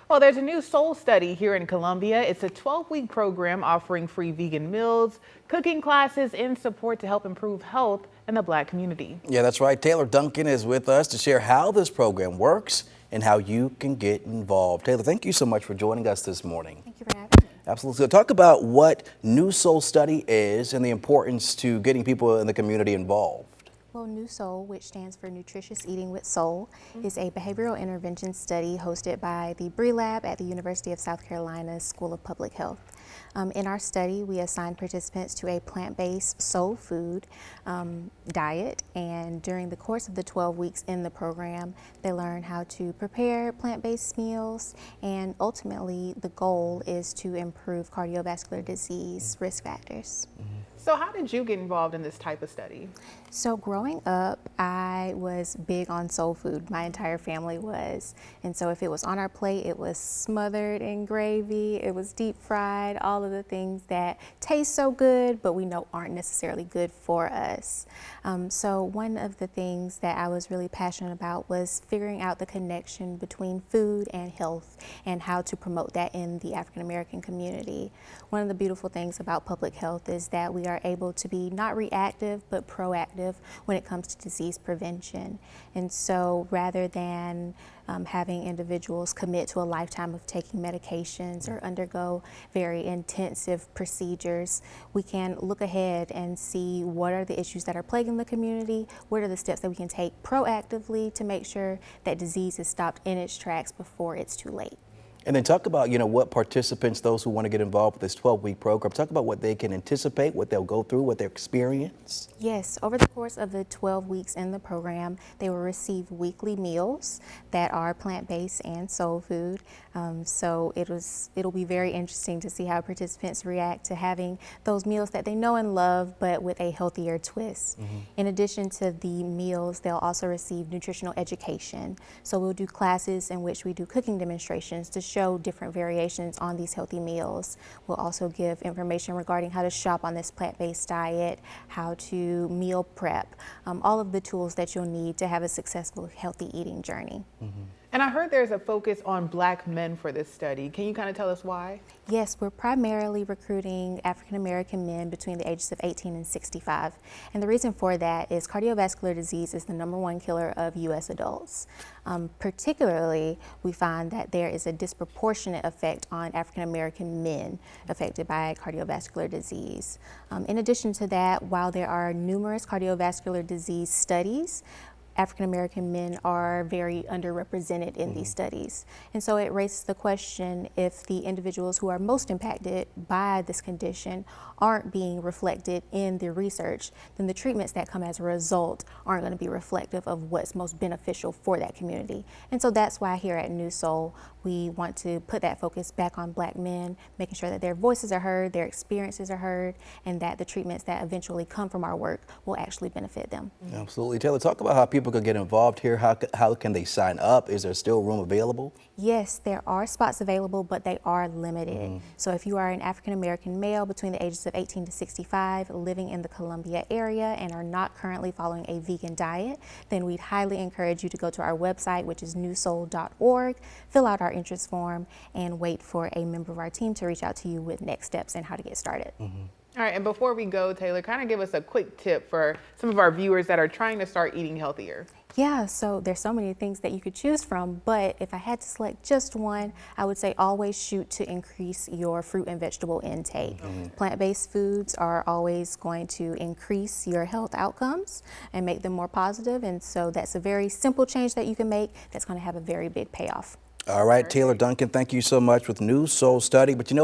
Well, there's a new Soul study here in Columbia. It's a 12-week program offering free vegan meals, cooking classes, and support to help improve health in the Black community. Yeah, that's right. Taylor Duncan is with us to share how this program works and how you can get involved. Taylor, thank you so much for joining us this morning. Thank you for having me. Absolutely. So talk about what New Soul Study is and the importance to getting people in the community involved. Well, New Soul, which stands for Nutritious Eating with Soul, is a behavioral intervention study hosted by the Bree Lab at the University of South Carolina School of Public Health. In our study, we assigned participants to a plant-based soul food diet, and during the course of the 12 weeks in the program, they learn how to prepare plant-based meals, and ultimately the goal is to improve cardiovascular disease risk factors. So how did you get involved in this type of study? So growing up, I was big on soul food. My entire family was. And so if it was on our plate, it was smothered in gravy, it was deep fried, all of the things that taste so good, but we know aren't necessarily good for us. So one of the things that I was really passionate about was figuring out the connection between food and health and how to promote that in the African American community. One of the beautiful things about public health is that we are able to be not reactive but proactive when it comes to disease prevention. And so rather than having individuals commit to a lifetime of taking medications or undergo very intensive procedures, we can look ahead and see what are the issues that are plaguing the community, what are the steps that we can take proactively to make sure that disease is stopped in its tracks before it's too late. And then talk about, what participants, those who want to get involved with this 12-week program, talk about what they can anticipate, what they'll go through, what their experience. Yes, over the course of the 12 weeks in the program, they will receive weekly meals that are plant-based and soul food. So it'll be very interesting to see how participants react to having those meals that they know and love, but with a healthier twist. In addition to the meals, they'll also receive nutritional education. So we'll do classes in which we do cooking demonstrations to show different variations on these healthy meals. We'll also give information regarding how to shop on this plant-based diet, how to meal prep, all of the tools that you'll need to have a successful healthy eating journey. And I heard there's a focus on Black men for this study. Can you kind of tell us why? Yes, we're primarily recruiting African American men between the ages of 18 and 65. And the reason for that is cardiovascular disease is the #1 killer of U.S. adults. Particularly, we find that there is a disproportionate effect on African American men affected by cardiovascular disease. In addition to that, while there are numerous cardiovascular disease studies, African American men are very underrepresented in these studies. And so it raises the question, if the individuals who are most impacted by this condition aren't being reflected in the research, then the treatments that come as a result aren't going to be reflective of what's most beneficial for that community. And so that's why here at New Soul, we want to put that focus back on Black men, making sure that their voices are heard, their experiences are heard, and that the treatments that eventually come from our work will actually benefit them. Absolutely. Taylor, talk about how people can get involved here. How can they sign up? Is there still room available? Yes, there are spots available, but they are limited. So if you are an African American male between the ages of 18 to 65 living in the Columbia area and are not currently following a vegan diet, then we'd highly encourage you to go to our website, which is newsoul.org, fill out our interest form, and wait for a member of our team to reach out to you with next steps and how to get started. All right, and before we go, Taylor, kind of give us a quick tip for some of our viewers that are trying to start eating healthier. Yeah, so there's so many things that you could choose from, but if I had to select just one, I would say always shoot to increase your fruit and vegetable intake. Plant-based foods are always going to increase your health outcomes and make them more positive, and so that's a very simple change that you can make that's going to have a very big payoff. All right, Taylor Duncan, thank you so much with New Soul Study. But you know what?